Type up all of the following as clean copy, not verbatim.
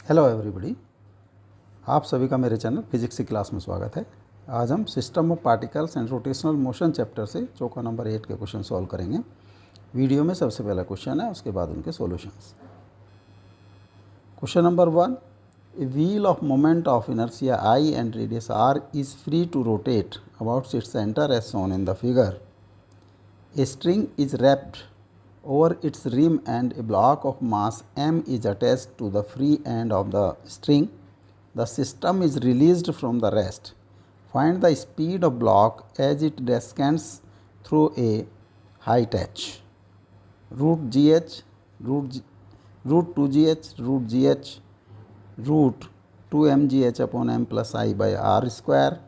Hello everybody, आप सभी का मेरे चैनल फिजिक्स की क्लास में स्वागत है। आज हम system of particles and rotational motion chapter से चौका नंबर 8 के क्वेश्चन सॉल्व करेंगे। वीडियो में सबसे पहला क्वेश्चन है, उसके बाद उनके solutions. Question number 1, a wheel of moment of inertia I and radius R is free to rotate about its centre as shown in the figure. A string is wrapped over its rim and a block of mass m is attached to the free end of the string. The system is released from the rest. Find the speed of block as it descends through a height h. Root gh, root 2gh, root gh, root 2mgh upon m plus I by r square,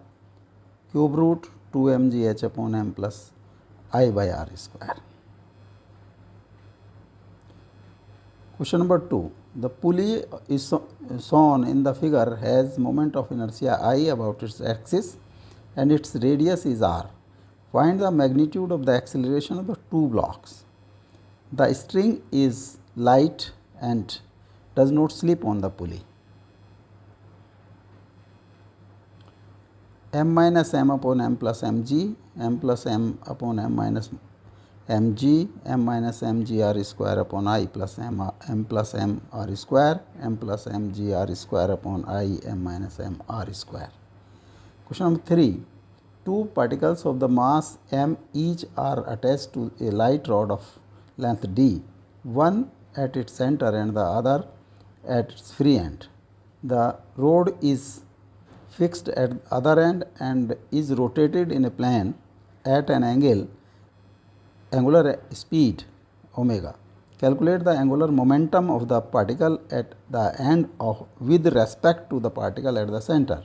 cube root 2mgh upon m plus I by r square. Question number 2. The pulley is shown in the figure has moment of inertia I about its axis and its radius is r. Find the magnitude of the acceleration of the two blocks. The string is light and does not slip on the pulley. M minus m upon m plus mg, m plus m upon m minus mg, m minus mg r square upon I plus m plus m r square, m plus mg r square upon I m minus m r square. Question number 3. Two particles of the mass m each are attached to a light rod of length d, one at its center and the other at its free end. The rod is fixed at other end and is rotated in a plane at an angular speed omega. Calculate the angular momentum of the particle at the end of with respect to the particle at the center.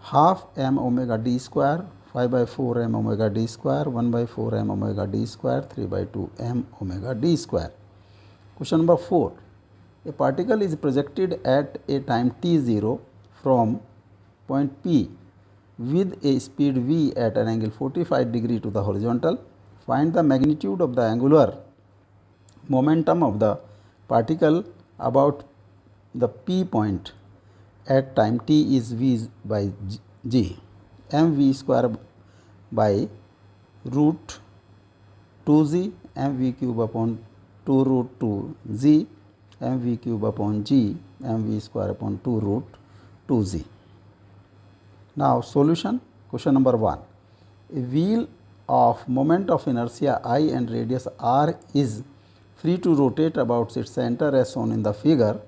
Half m omega d square, 5 by 4 m omega d square, 1 by 4 m omega d square, 3 by 2 m omega d square. Question number 4. A particle is projected at a time t0 from point P with a speed v at an angle 45 degree to the horizontal. Find the magnitude of the angular momentum of the particle about the P point at time t is v by g. mv square by root 2z, mv cube upon 2 root 2z, mv cube upon g, mv square upon 2 root 2z. Now solution. Question number 1. A wheel of moment of inertia I and radius r is free to rotate about its center as shown in the figure.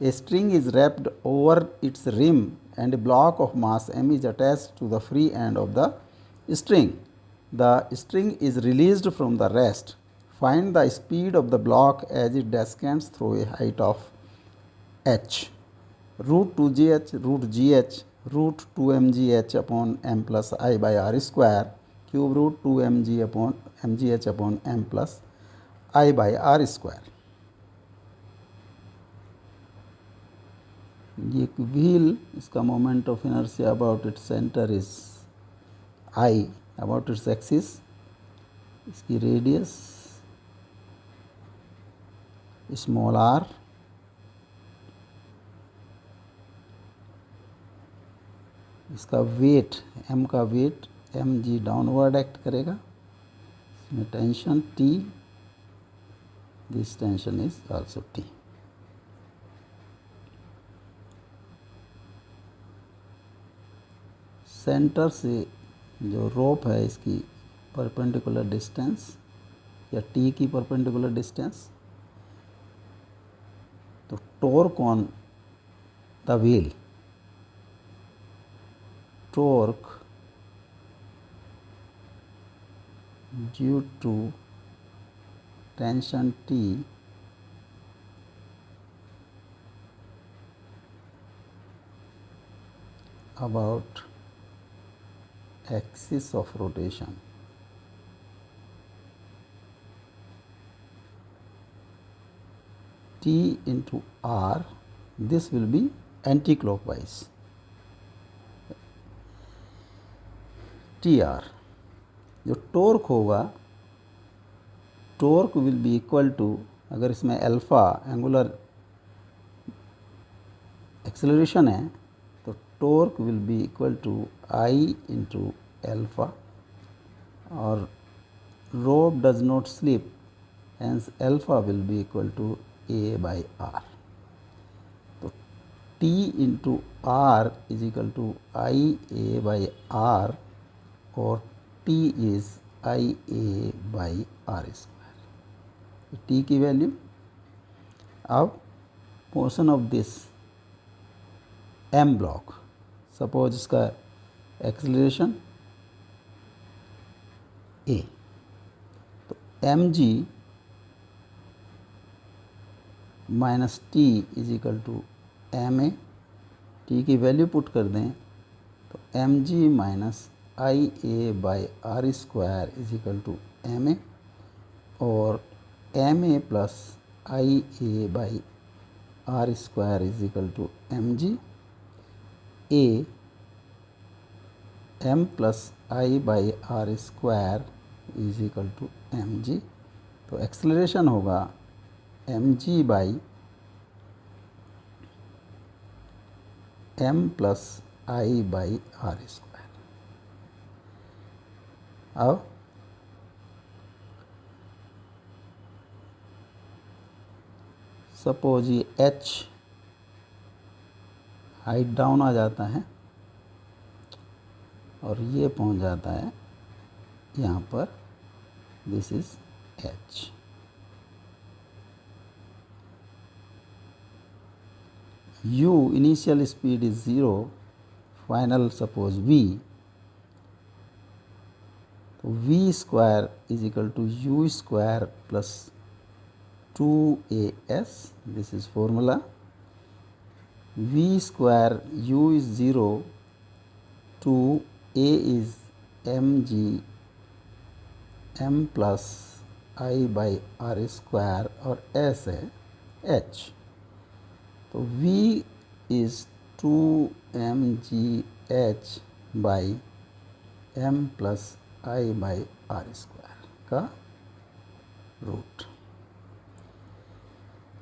A string is wrapped over its rim and a block of mass m is attached to the free end of the string. The string is released from the rest. Find the speed of the block as it descends through a height of h. Root 2gh, root gh, root 2mgh upon m plus I by r square, cube root 2mg upon mgh upon m plus I by r square. ये wheel, इसका moment of inertia about its centre is I, about its axis, इसकी radius small r, इसका wait, m का wait mg downward act करेगा, इसमें tension T, this tension is also T. Centre से जो रोप है इसकी परपेंडिकुलर डिस्टेंस या T की परपेंडिकुलर डिस्टेंस, तो torque on the wheel, torque due to tension T about axis of rotation T into R, this will be anti-clockwise. TR, जो torque होगा, torque will be equal to, अगर इसमें alpha angular acceleration है तो torque will be equal to I into alpha, और rope does not slip, hence alpha will be equal to a by r. तो t into r is equal to I a by r, और t is I a by r square. t की value, अब motion of this m block, suppose इसका acceleration a, तो m g minus t is equal to m a, t की value put कर दें तो m g minus I a by are square is equal to m a, और m a plus I a by are square is equal to m g, a m plus I by are square is equal to m जी। तो acceleration होगा M G by M plus I by are square. अब suppose ये H height down आ जाता है और ये पहुंच जाता है यहाँ पर, this is H. u initial speed is 0, final suppose v, तो v square is equal to u square plus 2as, this is formula, v square u is 0, 2a is mg m plus I by r square, और s है h, तो v is 2mgh by m plus I by are square का root.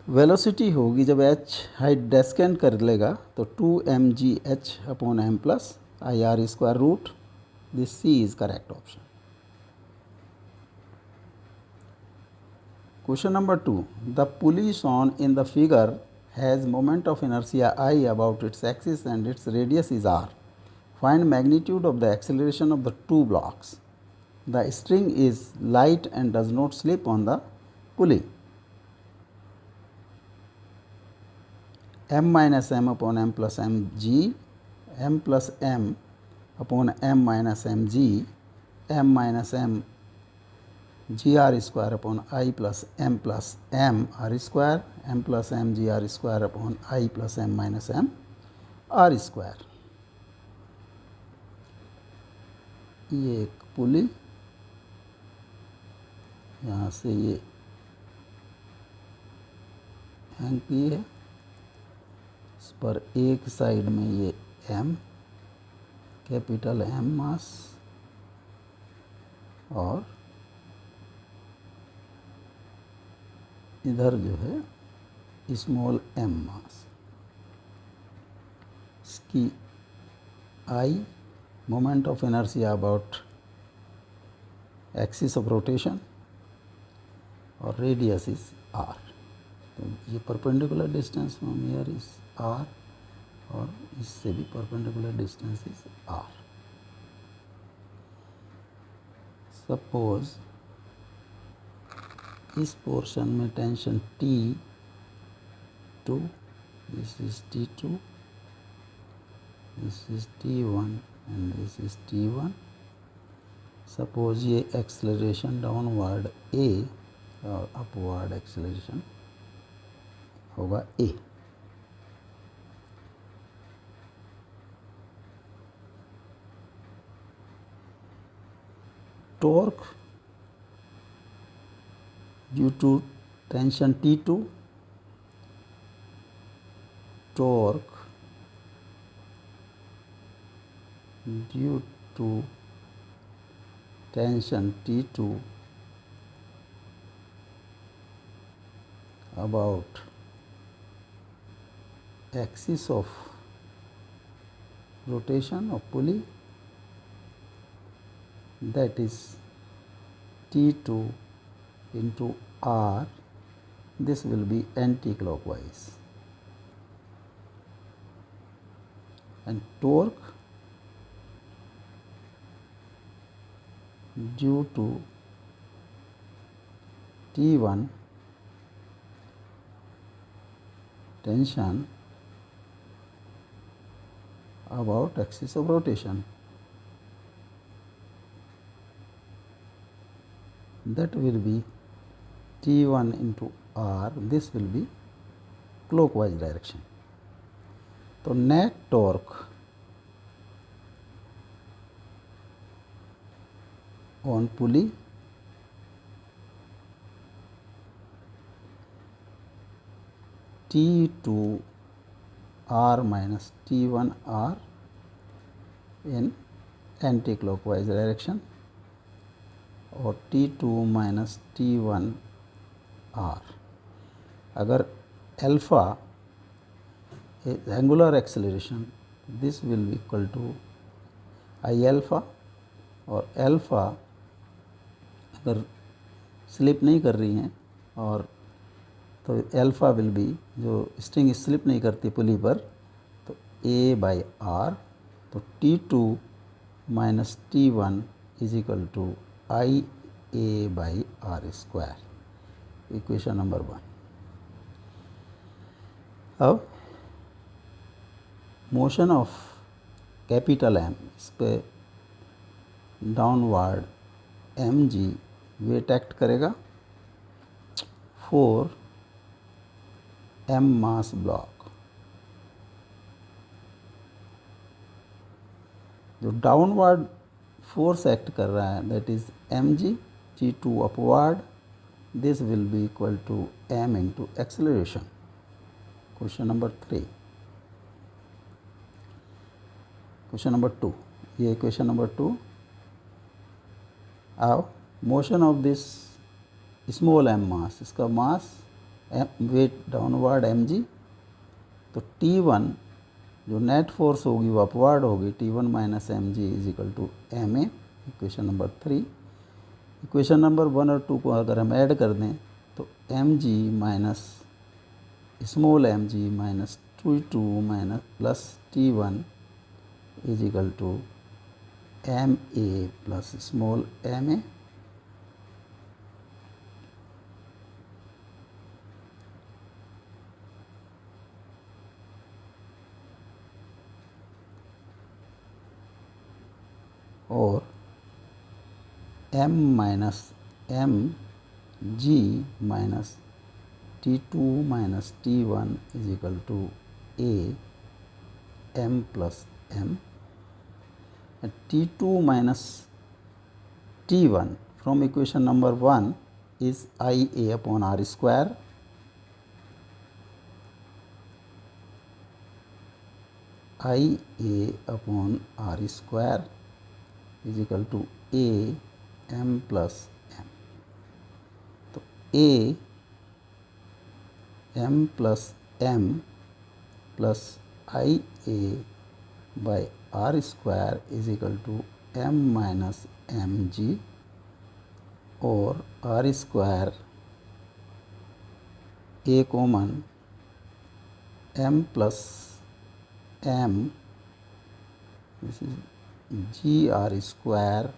Velocity होगी जब h height descend कर लेगा तो 2mgh upon m plus I R square root, this C is correct option. Question number 2. The pulley shown in the figure has moment of inertia I about its axis and its radius is r. Find magnitude of the acceleration of the two blocks. The string is light and does not slip on the pulley. m minus m upon m plus mg, m plus m upon m minus mg, m minus m gr square upon I plus m r square, m plus m gr square upon I plus m minus m r square। ये एक पुली, यहाँ से ये hang की है, इस पर एक साइड में ये m कैपिटल M मास और इधर जो है स्मॉल m मास। इसकी I moment of inertia about axis of rotation और रेडियस इज r। तो ये perpendicular distance from here is r, और इससे भी perpendicular distance is r। Suppose इस पोर्शन में tension T2, this is T2, this is T1 and this is T1। Suppose ये acceleration downward A और upward acceleration होगा A। Torque due to tension T2, torque due to tension T2 about axis of rotation of pulley, that is T2 into R, this will be anti-clockwise, and torque due to T1 tension about axis of rotation, that will be T1 into R, this will be clockwise direction. तो net torque on pulley T2R minus T1R in anti clockwise direction और T2 minus T1R. अगर alpha angular acceleration, this will be equal to I alpha, और alpha अगर slip नहीं कर रही हैं और तो अल्फ़ा विल बी, जो स्ट्रिंग स्लिप नहीं करती पुली पर, तो A बाई R, तो T2 minus T1 is equal to I A by R square, equation number 1. अब मोशन ऑफ कैपिटल M, इस पे डाउनवर्ड mg वेट एक्ट करेगा फॉर m मास ब्लॉक. जो डाउनवर्ड फोर्स एक्ट कर रहा है that is mg, G2 upward, this will be equal to m into acceleration. Question number 3. Question number 2, ये question number 2. अब motion of this small m मास, इसका mass weight downward mg, तो T1 जो net force होगी वो upward होगी, T1 minus mg is equal to ma, equation number 3. Equation number 1 और 2 को अगर हम ऐड कर दें तो mg minus small mg minus T2 minus plus T1 is equal to ma plus small ma. और m minus m g minus T2 minus T1 is equal to a m plus m. T2 minus T1 from equation number 1 is IA upon R square. IA upon R square is equal to A m plus m. तो A m plus m plus IA by R square is equal to m minus mg, और R square A common m plus m, this is gr square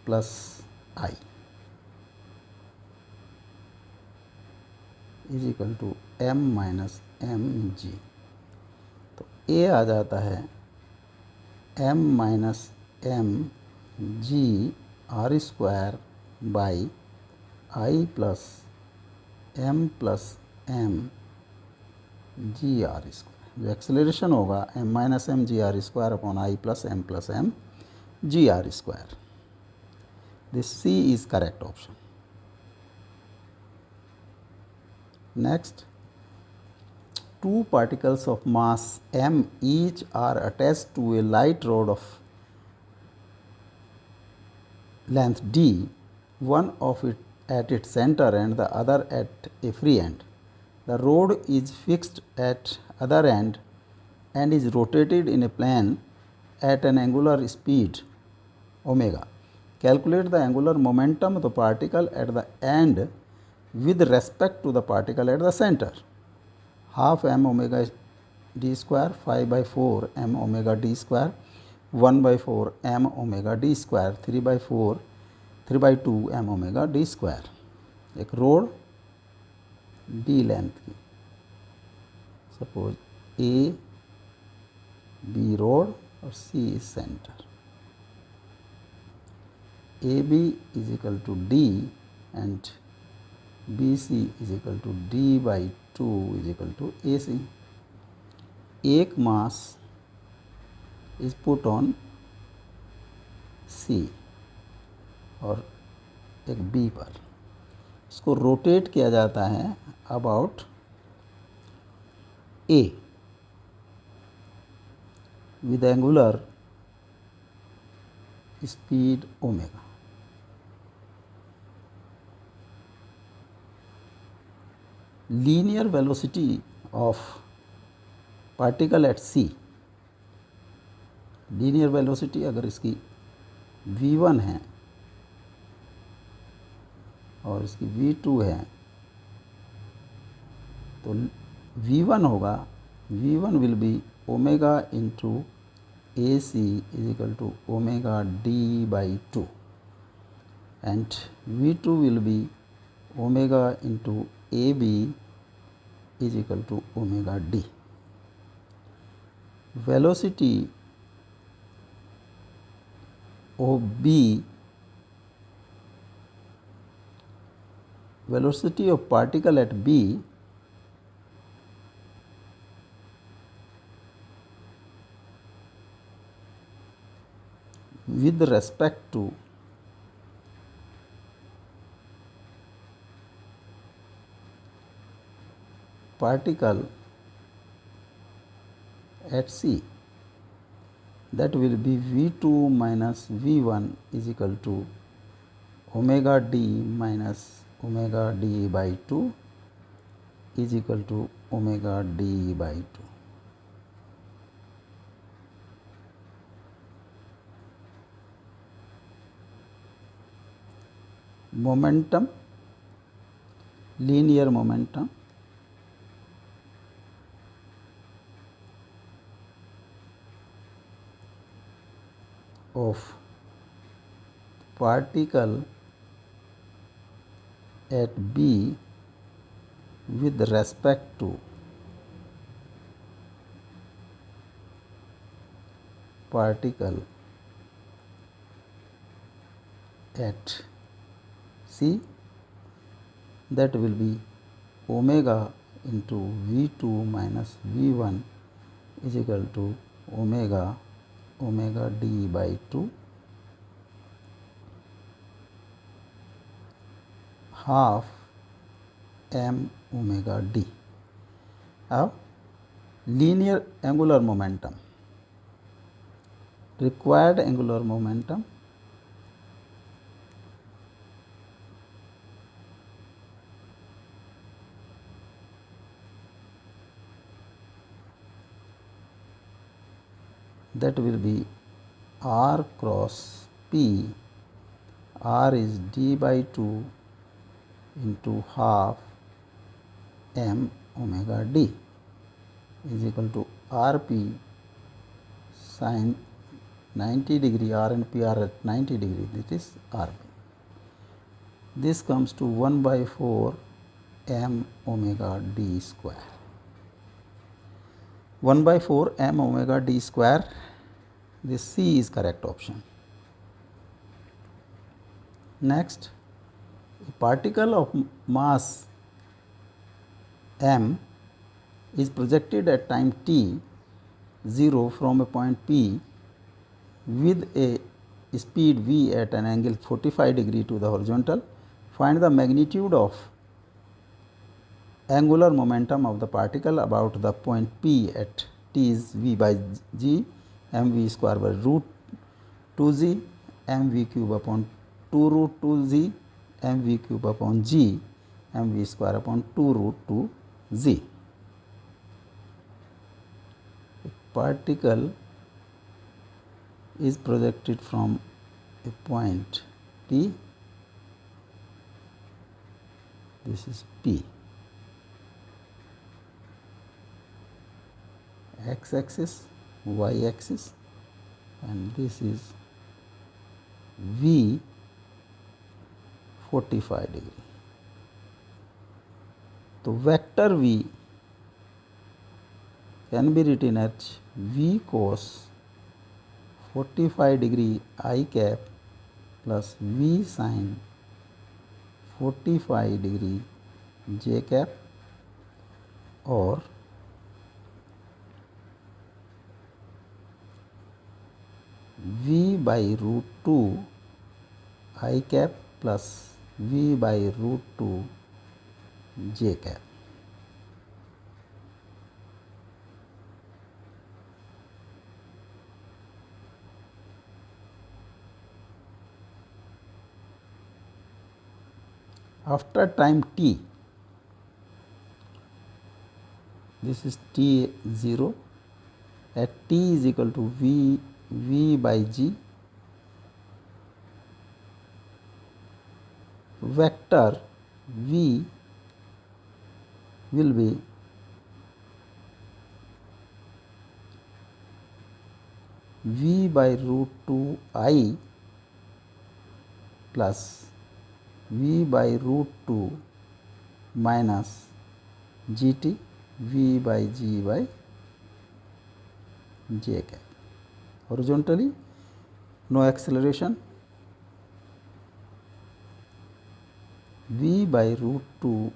plus I is equal to m minus mg. तो a आ जाता है m minus m g R square by I plus m plus m G R square. जो acceleration होगा m minus m G R square upon I plus m G R square. This C is correct option. Next, two particles of mass m each are attached to a light rod of length d. One of its at its center and the other at a free end. The rod is fixed at other end and is rotated in a plane at an angular speed omega. Calculate the angular momentum of the particle at the end with respect to the particle at the center. Half m omega d square, 5 by 4 m omega d square, 1 by 4 m omega d square, 3 by 2 m omega d square. एक rod d length की, suppose A B rod और C is centre. A B is equal to D and B C is equal to D by 2 is equal to A C. एक mass is put on C और एक B पर, इसको rotate किया जाता है about A with angular speed omega. Linear velocity of particle at c, linear velocity अगर इसकी v1 है और इसकी v2 है तो v1 होगा, v1 will be omega into AC is equal to omega d by 2 and v2 will be omega into AB is equal to omega d. Velocity of B, velocity of particle at B with respect to particle at C, that will be V2 minus V1 is equal to omega d minus omega d by 2 is equal to omega d by 2. Momentum, linear momentum of particle at B with respect to particle at C, that will be omega into V2 minus V1 is equal to omega d by 2 half m omega d. Now linear angular momentum, required angular momentum that will be r cross p, r is d by 2 into half m omega d is equal to rp sin 90 degree, r and p are at 90 degree, this is rp. This comes to 1 by 4 m omega d square. 1 by 4 m omega d square, this C is correct option. Next, a particle of mass m is projected at time t 0 from a point P with a speed v at an angle 45 degree to the horizontal. Find the magnitude of angular momentum of the particle about the point P at t is v by g, mv square by root 2g, mv cube upon 2 root 2g mv cube upon g mv square upon 2 root 2 z. A particle is projected from a point P, this is P, x axis, y axis, and this is V 45 degree. So vector V can be written as V cos 45 degree I cap plus V sin 45 degree j cap, or V by root 2 I cap plus V by root 2 j cap. After time t, this is t0, at t is equal to v by g, vector v will be v by root 2 I plus v by root 2 minus gt v by g by j cap. Horizontally, no acceleration, v by root 2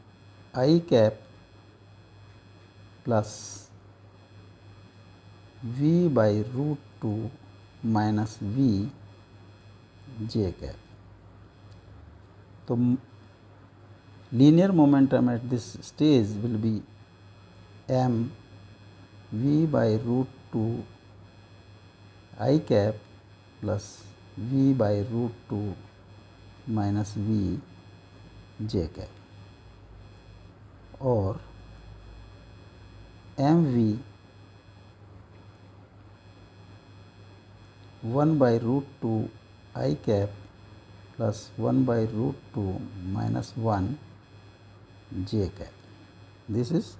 I cap plus v by root 2 minus v j cap. So linear momentum at this stage will be m v by root 2 I cap plus v by root 2 minus v j cap, or mv 1 by root 2 I cap plus 1 by root 2 minus 1 j cap. This is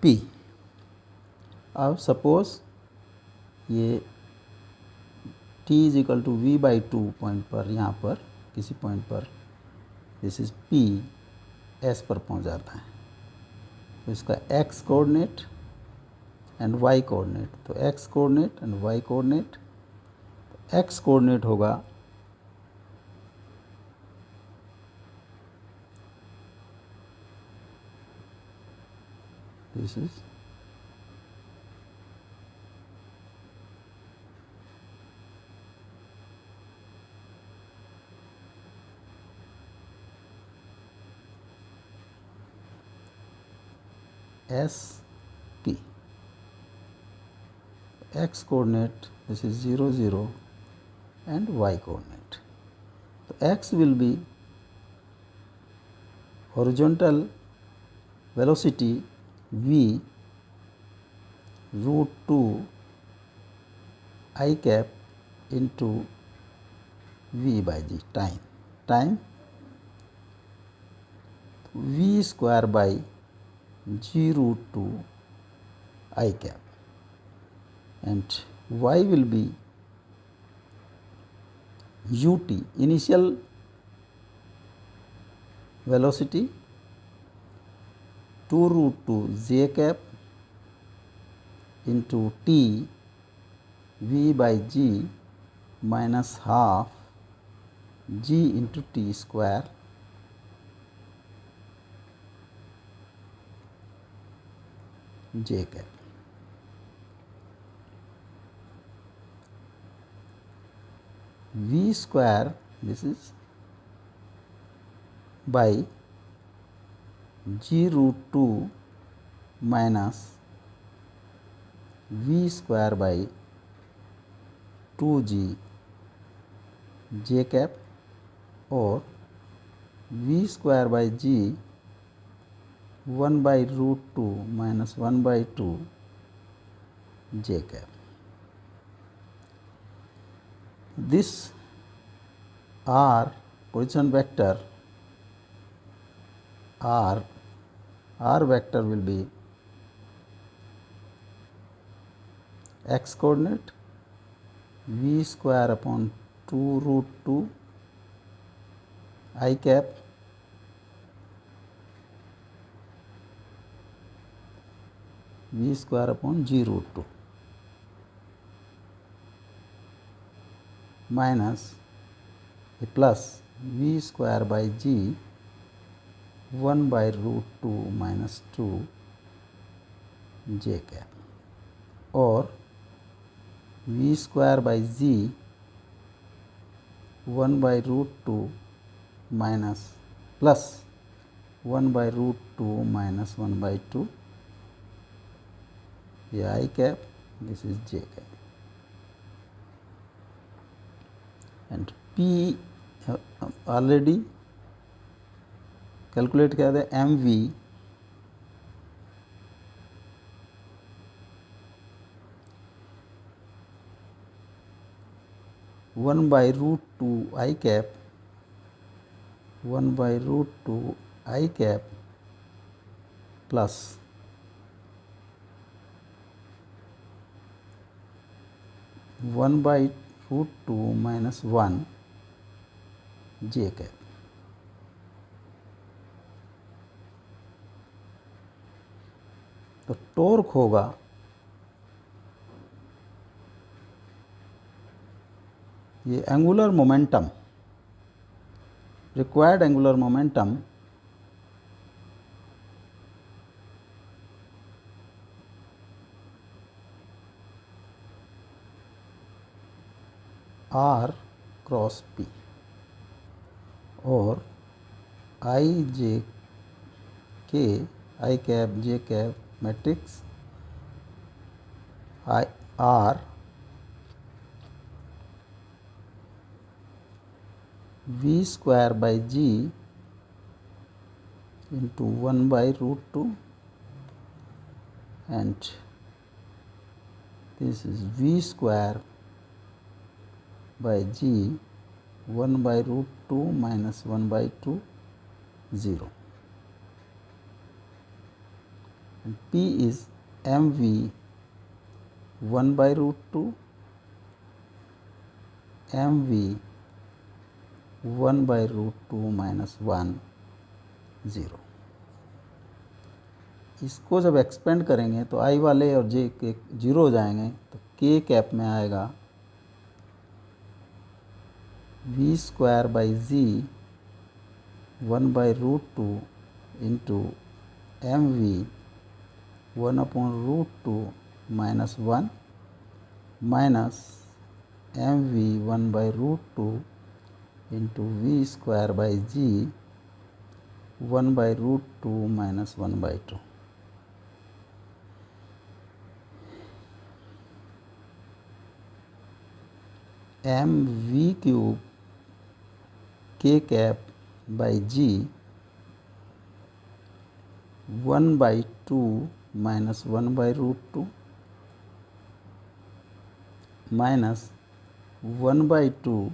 P. अब suppose ये t is equal to v by 2 point पर, यहाँ पर किसी point पर this is p s पर पहुँच जाता है, तो इसका x coordinate and y coordinate, तो x coordinate and y coordinate, x coordinate होगा this is S P, x coordinate this is 0 0 and y coordinate. So x will be horizontal velocity v root 2 I cap into v by g, time v square by g root 2 I cap, and y will be ut, initial velocity 2 root 2 j cap into t v by g minus half g into t square j cap. V square this is by g root 2 minus v square by 2g j cap और v square by g 1 by root 2 minus 1 by 2 j cap. This r position vector r vector will be x coordinate v square upon 2 root 2 I cap v square upon g root 2 minus a plus v square by g 1 by root 2 minus 2 j cap और v square by g 1 by root 2 minus plus 1 by root 2 minus 1 by 2 ये I cap, this is j cap, and P already calculate किया था mv 1 by root 2 I cap 1 by root 2 I cap plus 1 by root 2 minus 1 j cap. तो torque होगा ये angular momentum, required angular momentum R cross P और I j k I cap j cap matrix I R v square by g into 1 by root 2 and this is v square by g 1 by root 2 minus 1 by 2 0 and P is mv 1 by root 2 mv 1 by root 2 minus 1 0. इसको जब expand करेंगे तो i वाले और j के zero हो जाएंगे तो k कैप में आएगा v square by G 1 by root 2 into mv 1 upon root 2 minus 1 minus mv 1 by root 2 into v square by g 1 by root 2 minus 1 by 2. mv cube k cap by g 1 by 2 minus 1 by root 2 minus 1 by 2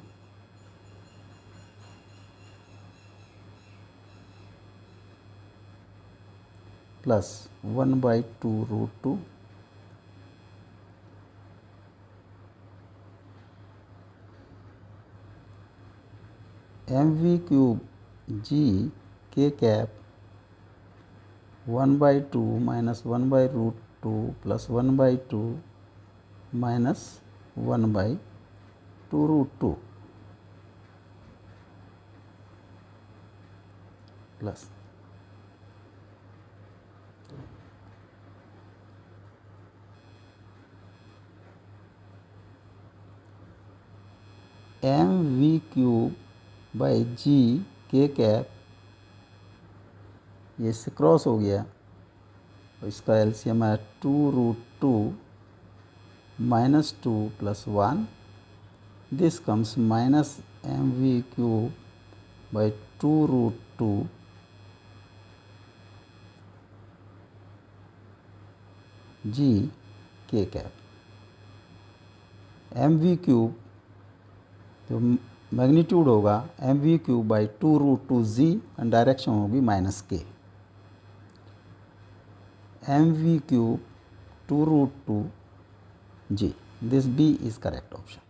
plus 1 by 2 root 2 mv cube g k cap 1 by 2 minus 1 by root 2 plus 1 by 2 minus 1 by 2 root 2 plus mv cube by g k cap ये इससे cross हो गया और इसका LCM है 2 root 2 minus 2 plus 1 this comes minus mv cube by 2 root 2 g k cap. M V cube जो magnitude होगा M V cube by 2 root 2 G and direction होगी minus K. M V cube 2 root 2 G, this B is correct option.